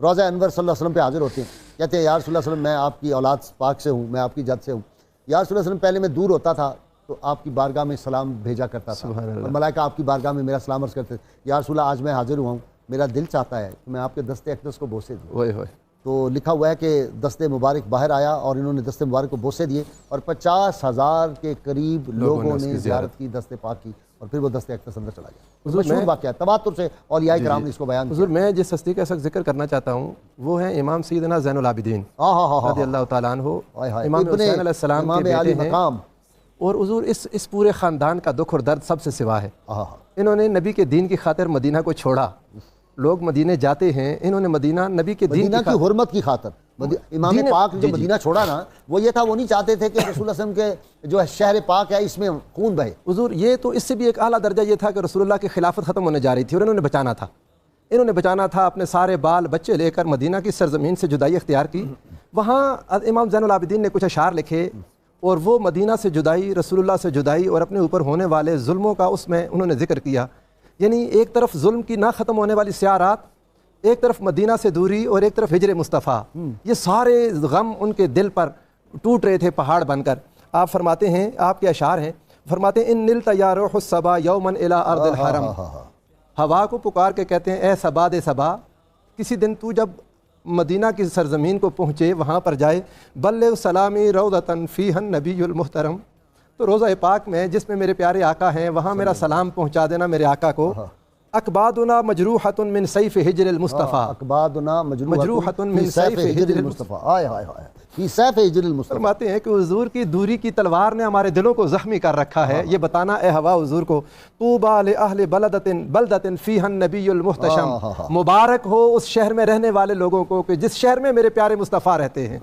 روضہ انور صلی اللہ علیہ وسلم پہ حاضر ہوتے ہیں، کہتے ہیں یا رسول اللہ صلی اللہ علیہ وسلم میں آپ کی اولاد پاک سے ہوں، میں آپ کی جد سے ہوں. یا رسول اللہ صلی اللہ علیہ وسلم پہلے میں دور ہوتا تھا تو آپ کی بارگاہ میں سلام بھیجا کرتا تھا، اور ملائکہ آپ کی بارگاہ میں میرا سلام عرض کرتے تھے. یا رسول اللہ آج میں حاضر ہوا ہوں، میرا دل چاہتا ہے کہ میں آپ کے دستے اقدس کو بوسے دوں. تو لکھا ہوا ہے کہ دستے مبارک باہر آیا اور انہوں نے دستے مبارک کو بوسے دیے، اور 50,000 کے قریب لوگوں نے زیارت کی دستے پاک کی، اور پھر وہ دستے اقدس اندر چلا گیا. مشہور واقعہ تواتر سے اولیاء کرام نے اس کو بیان کیا. حضور میں جس ہستی کا اس وقت ذکر کرنا چاہتا ہوں وہ ہیں امام سیدنا زین العابدین رضی اللہ تعالیٰ عنہ، امام حسین علیہ السلام کے بیٹے ہیں. اور حضور اس پورے خاندان کا دکھ اور درد سب سے سوا ہے. انہوں نے نبی کے دین کی خاطر مدینہ کو چھوڑا. لوگ مدینہ جاتے ہیں، انہوں نے مدینہ نبی کے دین کی حرمت کی خاطر امام پاک جو مدینہ چھوڑا نا، وہ یہ تھا، وہ نہیں چاہتے تھے کہ رسول اللہ صلی اللہ علیہ وسلم کے جو شہر پاک ہے اس میں خون بہے. حضور یہ تو اس سے بھی ایک اعلیٰ درجہ یہ تھا کہ رسول اللہ کی خلافت ختم ہونے جا رہی تھی اور انہوں نے بچانا تھا. انہوں نے بچانا تھا، اپنے سارے بال بچے لے کر مدینہ کی سرزمین سے جدائی اختیار کی. وہاں امام زین العابدین نے کچھ اشعار لکھے، اور وہ مدینہ سے جدائی، رسول اللہ سے جدائی اور اپنے اوپر ہونے والے ظلموں کا اس میں انہوں نے ذکر کیا. یعنی ایک طرف ظلم کی نہ ختم ہونے والی سیارات، ایک طرف مدینہ سے دوری، اور ایک طرف ہجر مصطفیٰ. یہ سارے غم ان کے دل پر ٹوٹ رہے تھے پہاڑ بن کر. آپ فرماتے ہیں، آپ کے اشعار ہیں، فرماتے ہیں ان نلت یا روح الصبا یومن الی ارض الحرم. ہوا کو پکار کے کہتے ہیں اے صبا دے صبا، کسی دن تو جب مدینہ کی سرزمین کو پہنچے، وہاں پر جائے، بلغ سلامی روضۃ فیہا النبی المحترم، تو روضہ پاک میں جس میں میرے پیارے آقا ہیں وہاں میرا سلام پہنچا دینا میرے آقا کو. اکبادنا مجروحۃ من سیف ہجر المصطفیٰ، اکبادنا مجروحۃ من سیف ہجر المصطفیٰ. فی سیف ہجر المصطفیٰ. فرماتے ہیں کہ حضور کی دوری کی تلوار نے ہمارے دلوں کو زخمی کر رکھا ہے. یہ بتانا اے ہوا حضور کو، طوبیٰ لأہل بلدۃ فیہا النبی المحتشم، مبارک ہو اس شہر میں رہنے والے لوگوں کو کہ جس شہر میں میرے پیارے مصطفیٰ رہتے ہیں،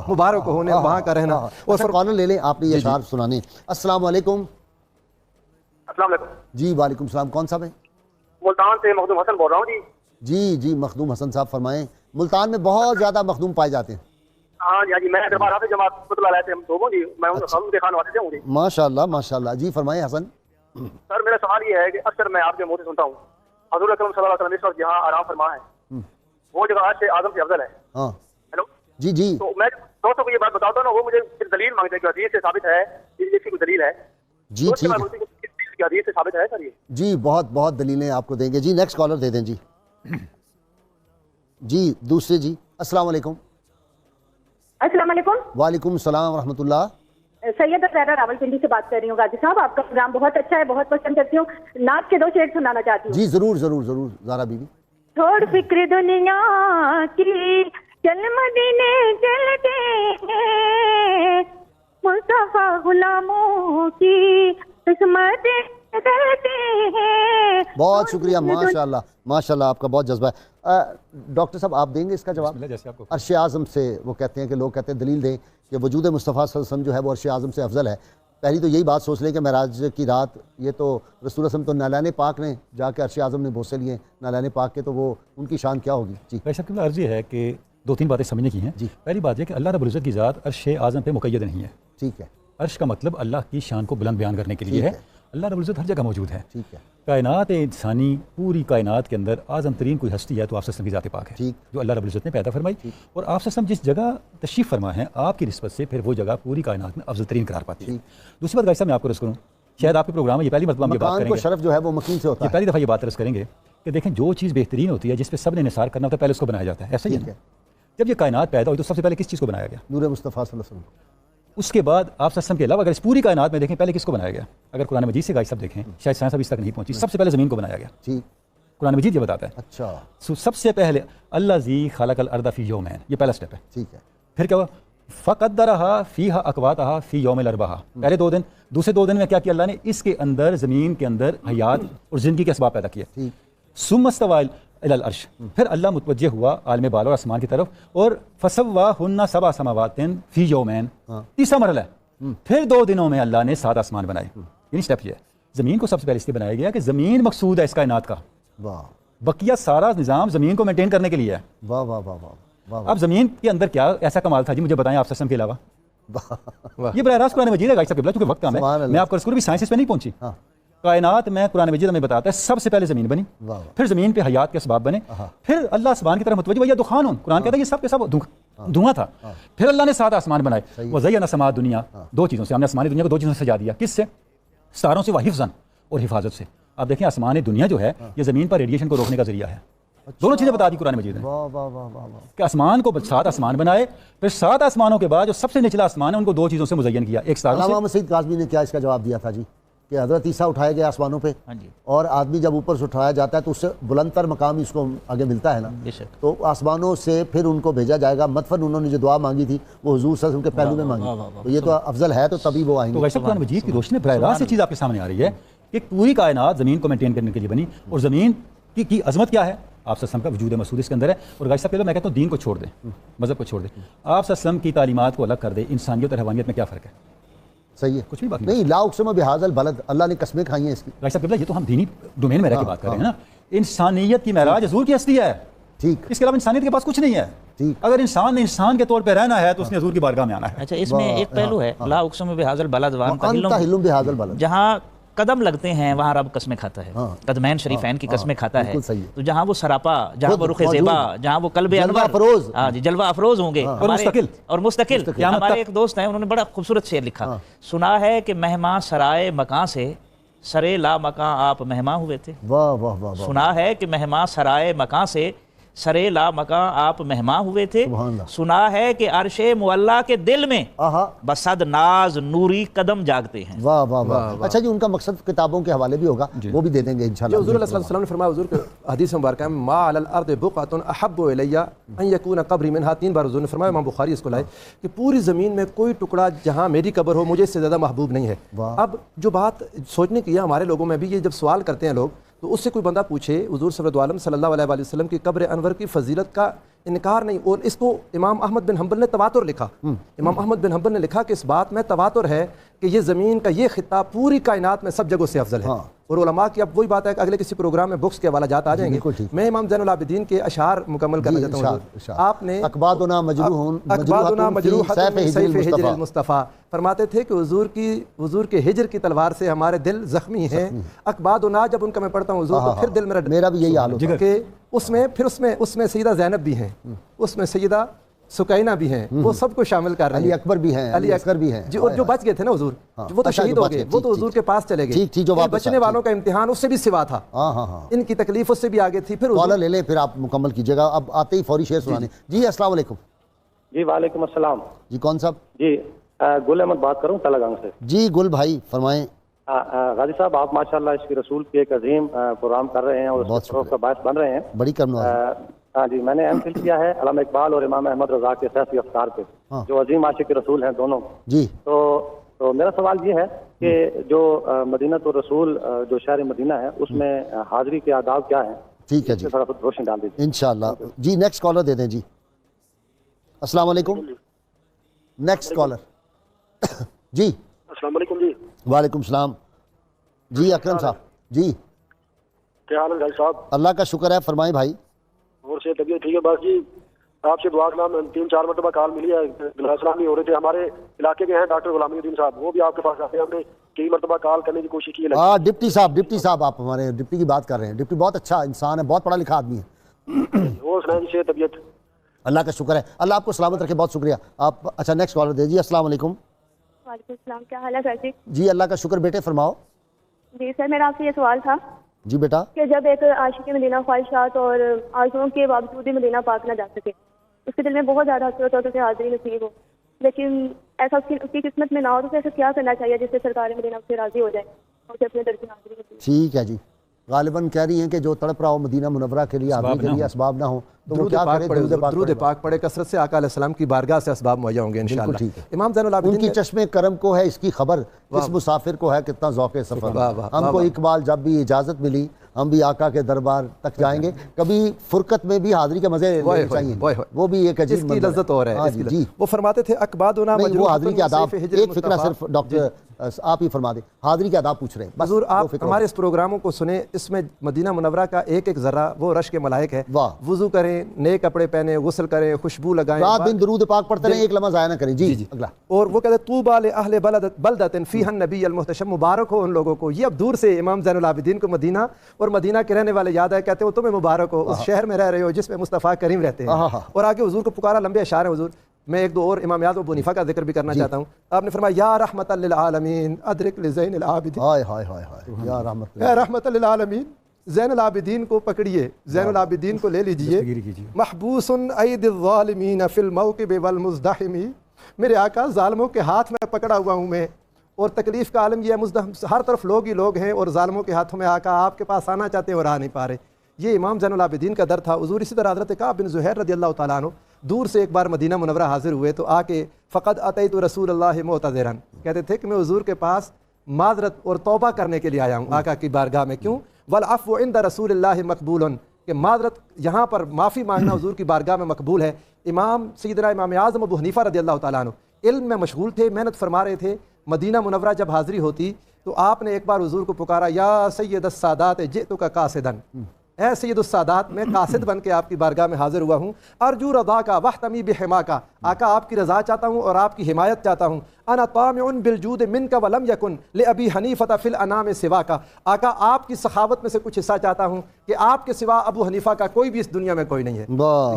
مبارک ہو انہیں وہاں کا رہنا. اور پھر کالر لے لیں، آپ نے یہ اشعار سنانے. السلام علیکم. السلام علیکم. جی وعلیکم السلام. کون صاحب ہیں؟ ملتان سے مخدوم حسن بول رہا ہوں. جی مخدوم حسن صاحب فرمائیں. ملتان میں بہت زیادہ مخدوم پائے جاتے ہیں. ہاں جی میں دربار حافظ جماعت رحمۃ اللہ علیہ سے ہم دو جی، میں ان خالوں کے خانواتے سے ہوں جی. ماشاءاللہ. جی فرمائیں حسن. سر میرا سوال یہ ہے کہ اکثر میں آپ کے منہ سے سنتا ہوں حضور اکرم صلی اللہ علیہ وسلم اس وقت جہاں آرام فرما ہے وہ جگہ عرش اعظم سے افضل ہے. ہاں ہیلو جی. تو میں دوستوں کو یہ بات بتاتا ہوں نا، وہ مجھے دلیل مانگتے ہیں کہ حدیث سے ثابت ہے، اس کی کوئی دلیل ہے. جی ٹھیک ہے. حدیث سے ثابت ہے سر یہ؟ جی بہت دلیلیں آپ کو دیں گے. جی نیکسٹ کالر دے دیں. جی دوسرے. جی السلام علیکم. السلام علیکم. وعلیکم السلام ورحمۃ اللہ. سید زہرا راولپنڈی سے بات کر رہی ہوں. غازی صاحب آپ کا پروگرام بہت اچھا ہے، بہت پسند کرتی ہوں. نعت کے 2 شعر سنانا چاہتی ہوں. جی ضرور زارا بی بی. چھوڑ فکر دنیا کی، چل مدینے چلتے ہیں، مصطفیٰ غلاموں کی قسمت کرتے ہیں. بہت شکریہ. ماشاءاللہ آپ کا بہت جذبہ ہے. ڈاکٹر صاحب آپ دیں گے اس کا جواب؟ عرش اعظم سے وہ کہتے ہیں کہ لوگ کہتے ہیں دلیل دیں کہ وجود مصطفیٰ صلی اللہ علیہ وسلم جو ہے وہ عرش اعظم سے افضل ہے. پہلی تو یہی بات سوچ لیں کہ معراج کی رات یہ تو رسول اللہ صلی اللہ علیہ وسلم تو نالین پاک نے جا کے عرش اعظم نے بوسے لیے نالین پاک کے، تو وہ ان کی شان کیا ہوگی؟ جی بھائی صاحب عرض یہ ہے کہ 2-3 باتیں سمجھنے کی ہیں. جی پہلی بات یہ کہ اللہ رب العزت کی ذات عرش اعظم پہ مقید نہیں ہے. ٹھیک ہے. عرش کا مطلب اللہ کی شان کو بلند بیان کرنے کے لیے ہے. اللہ رب العزت ہر جگہ موجود ہے. ٹھیک ہے. کائنات انسانی، پوری کائنات کے اندر اعظم ترین کوئی ہستی ہے تو آپ صلی اللہ علیہ وسلم کی ذات پاک ہے. ٹھیک. جو اللہ رب العزت نے پیدا فرمائی، اور آپ صلی اللہ علیہ وسلم جس جگہ تشریف فرما ہے آپ کی نسبت سے پھر وہ جگہ پوری کائنات میں افضل ترین قرار پاتی ہے. دوسری بات غازی صاحب میں آپ کو عرض کروں شاید آپ کے پروگرام میں یہ پہلی مرتبہ ہم یہ بات مکان کریں کو گے، شرف جو ہے وہ مکین سے ہوتا یہ ہے. پہلی دفعہ یہ بات عرض کریں گے کہ دیکھیں جو چیز بہترین ہوتی ہے جس پہ سب نے انحصار کرنا ہوتا ہے پہلے اس کو بنایا جاتا ہے. ایسا ہی ہے ٹھیک نا؟ ہے. جب یہ کائنات پیدا ہوئی تو سب سے پہلے کس چیز کو بنایا گیا؟ نور مصطفیٰ صلی اللہ علیہ وسلم. اس کے بعد آپ صلی اللہ علیہ وسلم کے علاوہ اگر اس پوری کائنات میں دیکھیں پہلے کس کو بنایا گیا؟ اگر قرآن مجید سے گائز سب دیکھیں شاید سائنس ابھی تک نہیں پہنچی، سب سے پہلے زمین کو بنایا گیا. ٹھیک. قرآن مجید یہ بتاتا ہے. اچھا سب سے پہلے اللہ ذی خلق الارض فی یومین، یہ پہلا سٹیپ ہے. ٹھیک ہے. پھر کیا ہوا؟ فقدرہا فیہا اقواتہا فی یوم الاربعہ، پہلے 2 دن. دوسرے 2 دن میں کیا کیا اللہ نے؟ اس کے اندر زمین کے اندر حیات اور زندگی کے اسباب پیدا کیے. ٹھیک. ثم استوى الی العرش، پھر اللہ متوجہ ہوا عالم بالا اور آسمان کی طرف اور فسواہن 7 سماوات فی یومین. تیسرا مرحلہ ہے، پھر 2 دنوں میں اللہ نے 7 آسمان بنائے. یعنی سٹیپ یہ ہے. زمین کو سب سے پہلے اس لیے بنایا گیا کہ زمین مقصود ہے اس کائنات کا، واہ بقیہ سارا نظام زمین کو مینٹین کرنے کے لیے ہے. واہ واہ واہ واہ واہ. اب زمین کے اندر کیا ایسا کمال تھا جی؟ مجھے بتائیں آپ سسٹم کے علاوہ. یہ براہ راست قرآن مجید ہے گائز صاحب قبلہ، چونکہ وقت کم سبحان ہے اللہ. میں آپ کو بھی سائنس پہ نہیں پہنچی. کائنات میں قرآن مجید ہمیں بتاتا ہے سب سے پہلے زمین بنی، واہ. پھر زمین پہ حیات کے اسباب بنے، پھر اللہ آسمان کی طرف متوجہ ہوا. یہ دخان قرآن کہتا ہے یہ سب کے سب دھواں تھا. پھر اللہ نے 7 آسمان بنائے. وزینا السماء دنیا، 2 چیزوں سے ہم نے آسمانی دنیا کو 2 چیزوں سے سجا دیا. کس سے؟ ستاروں سے، وحفظاً اور حفاظت سے. آپ دیکھیں آسمان دنیا جو ہے یہ زمین پر ریڈیشن کو روکنے کا ذریعہ ہے. دونوں چیزیں بتا دی قرآن مجید نے واہ واہ واہ واہ واہ. کہ آسمان کو 7 آسمان بنائے، پھر 7 آسمانوں کے بعد جو سب سے نچلا آسمان ہے ان کو 2 چیزوں سے مزین کیا. ایک ستاروں علامہ سے. محمد سعید کاظمی نے کیا اس کا جواب دیا تھا جی کہ حضرت عیسیٰ اٹھائے گئے آسمانوں پہ، اور آدمی جب اوپر سے اٹھایا جاتا ہے تو اس سے بلند تر مقام اس کو آگے ملتا ہے نا. تو آسمانوں سے پھر ان کو بھیجا جائے گا. مدفن انہوں نے جو دعا مانگی تھی وہ حضور صلی اللہ علیہ وسلم کے پہلو میں مانگی، تو یہ تو افضل ہے تو تبھی وہ آئیں تو گے. ویسے قرآن مجید کی روشنی براہ راست یہ چیز آپ کے سامنے آ رہی ہے کہ پوری کائنات زمین کو مینٹین کرنے کے لیے بنی، اور زمین کی عظمت کیا ہے؟ آپ صلی اللہ علیہ وسلم کا وجود مسعود اس کے اندر ہے. اور غازی صاحب پہلے میں کہتا ہوں دین کو چھوڑ دیں، مذہب کو چھوڑ دیں، آپ صلی اللہ علیہ وسلم کی تعلیمات کو الگ کر دیں. انسانیت اور حیوانیت میں کیا فرق ہے؟ صحیح ہے. کچھ بھی باقی نہیں. لا اقسم بہذا البلد، اللہ نے قسمیں کھائی ہیں اس کی. غازی صاحب قبلہ یہ تو ہم دینی ڈومین میں رہ کے بات کر رہے ہیں نا. انسانیت کی معراج حضور کی ہستی ہے. ٹھیک. اس کے علاوہ انسانیت کے پاس کچھ نہیں ہے. ٹھیک. اگر انسان نے انسان کے طور پہ رہنا ہے تو اس نے حضور کی بارگاہ میں آنا ہے. اچھا اس میں ایک پہلو ہے لا اقسم بہذا البلد وانت حلم بہذا البلد. جہاں قدم لگتے ہیں وہاں رب قسمیں کھاتا ہے، قدمین شریفین کی قسمیں کھاتا ہے. تو جہاں وہ سراپا، جہاں وہ رخ زیبا، جہاں وہ قلب انور، ہاں جی جلوہ افروز ہوں گے اور مستقل. ہمارے ایک دوست ہیں انہوں نے بڑا خوبصورت شعر لکھا، سنا ہے کہ مہماں سرائے مکاں سے سرے لا مکاں آپ مہماں ہوئے تھے. واہ واہ واہ. سنا ہے کہ مہماں سرائے مکاں سے سرے لا مکاں آپ مہماں ہوئے تھے. سنا ہے کہ عرش معلیٰ کے دل میں بصد ناز نوری قدم جاگتے ہیں. واہ واہ واہ. اچھا جی ان کا مقصد کتابوں کے حوالے بھی ہوگا، وہ بھی دے دیں گے انشاءاللہ. حضور صلی اللہ علیہ وسلم نے فرمایا، حضور کے حدیث مبارکہ میں ما علی الارض بقعۃ احب الی ان یکون قبری منها، 3 بار حضور نے فرمایا، امام بخاری اس کو لائے کہ پوری زمین میں کوئی ٹکڑا جہاں میری قبر ہو مجھے اس سے زیادہ محبوب نہیں ہے. اب جو بات سوچنے کی ہے ہمارے لوگوں میں بھی، یہ جب سوال کرتے ہیں لوگ تو اس سے کوئی بندہ پوچھے حضور صلی اللہ علیہ وآلہ وسلم کی قبر انور کی فضیلت کا انکار نہیں. اور اس کو امام احمد بن حنبل نے تواتر لکھا. امام احمد بن حنبل نے لکھا کہ اس بات میں تواتر ہے کہ یہ زمین کا یہ خطہ پوری کائنات میں سب جگہوں سے افضل ہے. اور علماء کی اب وہی بات ہے کہ اگلے کسی پروگرام میں بکس کے حوالہ جات آ جائیں گے. میں امام زین العابدین کے اشعار مکمل کرنا چاہتا ہوں. آپ نے اقبادنا مجروح سیف ہجر المصطفیٰ فرماتے تھے کہ حضور کے ہجر کی تلوار سے ہمارے دل زخمی ہیں. اقبادنا جب ان کا میں پڑھتا ہوں حضور تو پھر دل میرا بھی یہی حال ہوتا ہے کہ اس میں سیدہ زینب بھی ہیں، اس میں سیدہ سکینہ بھی ہیں، وہ سب کو شامل کر رہے ہیں. علی اکبر بھی ہیں، علی اصغر بھی ہیں جی. اور جو بچ گئے تھے نا حضور وہ تو شہید ہو گئے، وہ تو حضور کے پاس چلے گئے. بچنے والوں کا امتحان اس سے بھی سوا تھا، ان کی تکلیف اس سے بھی آگے تھی. پھر کالر لے لیں پھر آپ مکمل کیجیے گا. اب آتے ہی فوری شعر سنانے. جی السلام علیکم. جی وعلیکم السلام. جی کون صاحب؟ جی گل احمد بات کروں تلا گنگ سے. جی گل بھائی فرمائیں. غازی صاحب آپ ماشاءاللہ عشق رسول کے ایک عظیم پروگرام کر رہے ہیں اور اس کا باعث بن رہے ہیں. بڑی کرم ہاں جی. میں نے ایم فل کیا ہے علامہ اقبال اور امام احمد رضا کے سیفی افکار پہ، جو عظیم عاشق رسول ہیں دونوں. جی تو میرا سوال یہ ہے کہ جو مدینہ الرسول جو شہر مدینہ ہے اس میں حاضری کے آداب کیا ہیں؟ ٹھیک ہے جی، تھوڑا سا روشنی ڈال دیجیے انشاءاللہ. جی نیکسٹ کالر دے دیں. جی السلام علیکم. Next collar. جی السلام علیکم. جی وعلیکم السلام. جی اکرم صاحب. جی کیا حال ہے بھائی صاحب؟ اللہ کا شکر ہے، فرمائیں بھائی. اور سے طبیعت ٹھیک ہے بس جی. آپ سے دعا کا 3-4 مرتبہ کال ملی ہے، سلام نہیں ہو رہے تھے. ہمارے علاقے کے ہیں ڈاکٹر غلام الدین صاحب، وہ بھی آپ کے پاس آتے ہیں. ہم نے کئی مرتبہ کال کرنے کی کوشش کی ہے. ہاں ڈپٹی صاحب آپ ہمارے ڈپٹی کی بات کر رہے ہیں. ڈپٹی بہت اچھا انسان ہے، بہت پڑھا لکھا آدمی ہے. اور سنائیں جی سے طبیعت؟ اللہ کا شکر ہے، اللہ آپ کو سلامت رکھے. بہت شکریہ آپ. اچھا نیکسٹ کالر دے. جی السلام علیکم. وعلیکم السلام، کیا حال ہے سر جی؟ جی اللہ کا شکر بیٹے، فرماؤ. جی سر، میرا آپ سے یہ سوال تھا جی بیٹا. کہ جب ایک عاشق مدینہ خواہشات اور آرزوؤں کے باوجود بھی مدینہ پاک نہ جا سکے، اس کے دل میں بہت زیادہ حسرت ہو تو اسے حاضری نصیب ہو، لیکن ایسا اس کی قسمت میں نہ ہو تو اسے ایسا کیا کرنا چاہیے جس سے سرکار مدینہ سے راضی ہو جائے اور اسے اپنے در کی حاضری نصیب ہو؟ ٹھیک ہے جی. غالباً کہہ رہی ہیں کہ جو تڑپ رہا ہو مدینہ منورہ کے لیے، حاضری کے لیے اسباب نہ ہو تو وہ کیا کرے؟ درود پاک پڑھے، کثرت سے آقا علیہ السلام کی بارگاہ سے اسباب مہیا ہوں گے انشاءاللہ. امام زین ان العابدین کی چشم کرم کو ہے اس کی خبر، اس مسافر کو ہے کتنا ذوق سفر. ہم کو اقبال جب بھی اجازت ملی ہم بھی آقا کے دربار تک جائیں گے. کبھی فرقت میں بھی حاضری کے مزے لینے چاہیے، وہ بھی ایک عجیب کی لذت اور ہے. جی وہ فرماتے تھے اقبادنا نہیں، وہ حاضری کے آداب، ایک فکرہ صرف ڈاکٹر آپ ہی فرما دیں، حاضری کے آداب پوچھ رہے ہیں. حضور آپ ہمارے اس پروگراموں کو سنیں، اس میں مدینہ منورہ کا ایک ایک ذرہ وہ رشک ملائک ہے. وضو کریں، نئے کپڑے پہنے، غسل کریں، خوشبو لگائیں، رات دن درود پاک پڑھتے رہیں، ایک لمحہ ضائع نہ کریں. جی اگلا. اور وہ کہتے ہیں طوبیٰ لأہل بلدۃ فیہا النبی المحتشم، مبارک ہو ان لوگوں کو. یہ اب دور سے امام زین العابدین کو مدینہ اور مدینہ کے رہنے والے یاد ہے، کہتے ہیں وہ تمہیں مبارک ہو، اس شہر میں رہ رہے ہو جس میں مصطفیٰ کریم رہتے ہیں. اور آگے حضور کو پکارا، لمبے اشعار ہیں حضور. میں ایک دو اور امام اعظم ابو حنیفہ کا ذکر بھی کرنا چاہتا ہوں. آپ نے فرمایا یا رحمت للعالمین ادرک لزین العابدین، ہائے ہائے ہائے ہائے، یا رحمت اے رحمت للعالمین. زین العابدین کو پکڑیے، زین العابدین کو لے لیجئے. محبوس اید الظالمین فی الموکب والمزدحم، میرے آقا ظالموں کے ہاتھ میں پکڑا ہوا ہوں میں، اور تکلیف کا عالم یہ ہے مزدحم، ہر طرف لوگ ہی لوگ ہیں اور ظالموں کے ہاتھوں میں آقا آپ کے پاس آنا چاہتے ہیں اور آ نہیں پا رہے. یہ امام زین العابدین کا در تھا. حضور اسی طرح حضرت کعب بن زہیر رضی اللہ تعالیٰ عنہ دور سے ایک بار مدینہ منورہ حاضر ہوئے تو آ کے فقد اتیت رسول اللہ معتذرا، کہتے تھے کہ میں حضور کے پاس معذرت اور توبہ کرنے کے لیے آیا ہوں آقا کی بارگاہ میں. کیوں؟ والعفو عند رسول اللہ مقبول، کہ معذرت یہاں پر معافی مانگنا حضور کی بارگاہ میں مقبول ہے. امام سیدنا امام اعظم ابو حنیفہ رضی اللہ تعالیٰ عنہ علم میں مشغول تھے، محنت فرما رہے تھے. مدینہ منورہ جب حاضری ہوتی تو آپ نے ایک بار حضور کو پکارا، یا سید السادات جئتک قاصدا، اے سید السادات میں قاصد بن کے آپ کی بارگاہ میں حاضر ہوا ہوں. ارجو رضاک واحتمی بحماک، آقا آپ کی رضا چاہتا ہوں اور آپ کی حمایت چاہتا ہوں. انا طامع بالجود منک ولم یکن لابی حنیفہ فی الانام سواک، آقا آپ کی سخاوت میں سے کچھ حصہ چاہتا ہوں کہ آپ کے سوا ابو حنیفہ کا کوئی بھی اس دنیا میں کوئی نہیں ہے.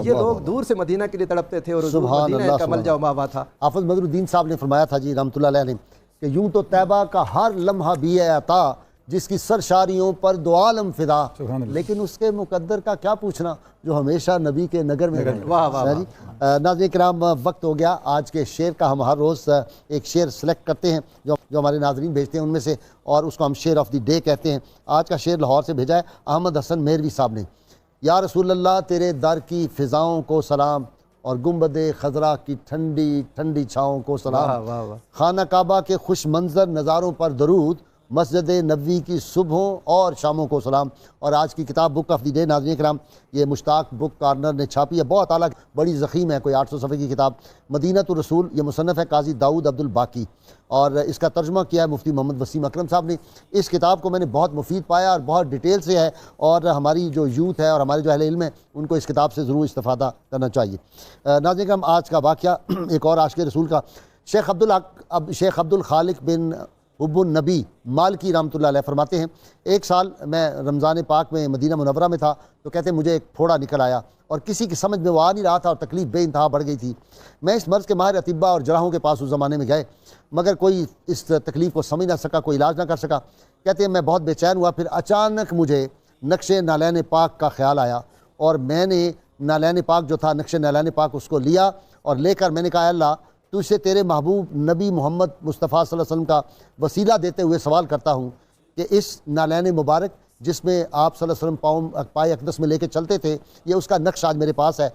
یہ لوگ دور سے مدینہ کے لیے تڑپتے تھے اور مدینہ کا ملجا و مأویٰ تھا. حافظ بدر الدین صاحب نے فرمایا تھا جی رحمۃ اللہ علیہ نے کہ یوں تو طیبہ کا ہر لمحہ بھی ہے عطا، جس کی سرشاریوں پر دو عالم فدا، لیکن اس کے مقدر کا کیا پوچھنا جو ہمیشہ نبی کے نگر میں رہے. ناظرین کرام، وقت ہو گیا آج کے شعر کا. ہم ہر روز ایک شعر سلیکٹ کرتے ہیں جو ہمارے ناظرین بھیجتے ہیں ان میں سے، اور اس کو ہم شعر آف دی ڈے کہتے ہیں. آج کا شعر لاہور سے بھیجا ہے احمد حسن مہروی صاحب نے. یا رسول اللہ تیرے در کی فضاؤں کو سلام، اور گنبد خضرا کی ٹھنڈی ٹھنڈی چھاؤں کو سلام. خانہ کعبہ کے خوش منظر نظاروں پر درود، مسجد نبوی کی صبحوں اور شاموں کو سلام. اور آج کی کتاب بک آف دی ڈے ناظرین کرام یہ مشتاق بک کارنر نے چھاپی ہے. بہت اعلیٰ بڑی ضخیم ہے، کوئی 800 صفحے کی کتاب، مدینہ الرسول. یہ مصنف ہے قاضی داؤد عبد الباقی، اور اس کا ترجمہ کیا ہے مفتی محمد وسیم اکرم صاحب نے. اس کتاب کو میں نے بہت مفید پایا اور بہت ڈیٹیل سے ہے، اور ہماری جو یوتھ ہے اور ہمارے جو اہل علم ہیں ان کو اس کتاب سے ضرور استفادہ کرنا چاہیے. ناظرین کرام، آج کا واقعہ ایک اور عاشق رسول کا. شیخ عبد الخالق بن حب النبی مالکی رحمۃ اللہ علیہ فرماتے ہیں، ایک سال میں رمضان پاک میں مدینہ منورہ میں تھا تو کہتے ہیں مجھے ایک پھوڑا نکل آیا اور کسی کی سمجھ میں وہ آ نہیں رہا تھا اور تکلیف بے انتہا بڑھ گئی تھی. میں اس مرض کے ماہر اطباء اور جراحوں کے پاس اس زمانے میں گئے، مگر کوئی اس تکلیف کو سمجھ نہ سکا، کوئی علاج نہ کر سکا. کہتے ہیں میں بہت بے چین ہوا. پھر اچانک مجھے نقش نالین پاک کا خیال آیا اور میں نے نالین پاک جو تھا، نقش نالین پاک، اس کو لیا اور لے کر میں نے کہا اللہ تجھ سے تیرے محبوب نبی محمد مصطفیٰ صلی اللہ علیہ وسلم کا وسیلہ دیتے ہوئے سوال کرتا ہوں کہ اس نالین مبارک جس میں آپ صلی اللہ علیہ وسلم پائے اقدس میں لے کے چلتے تھے، یہ اس کا نقش آج میرے پاس ہے.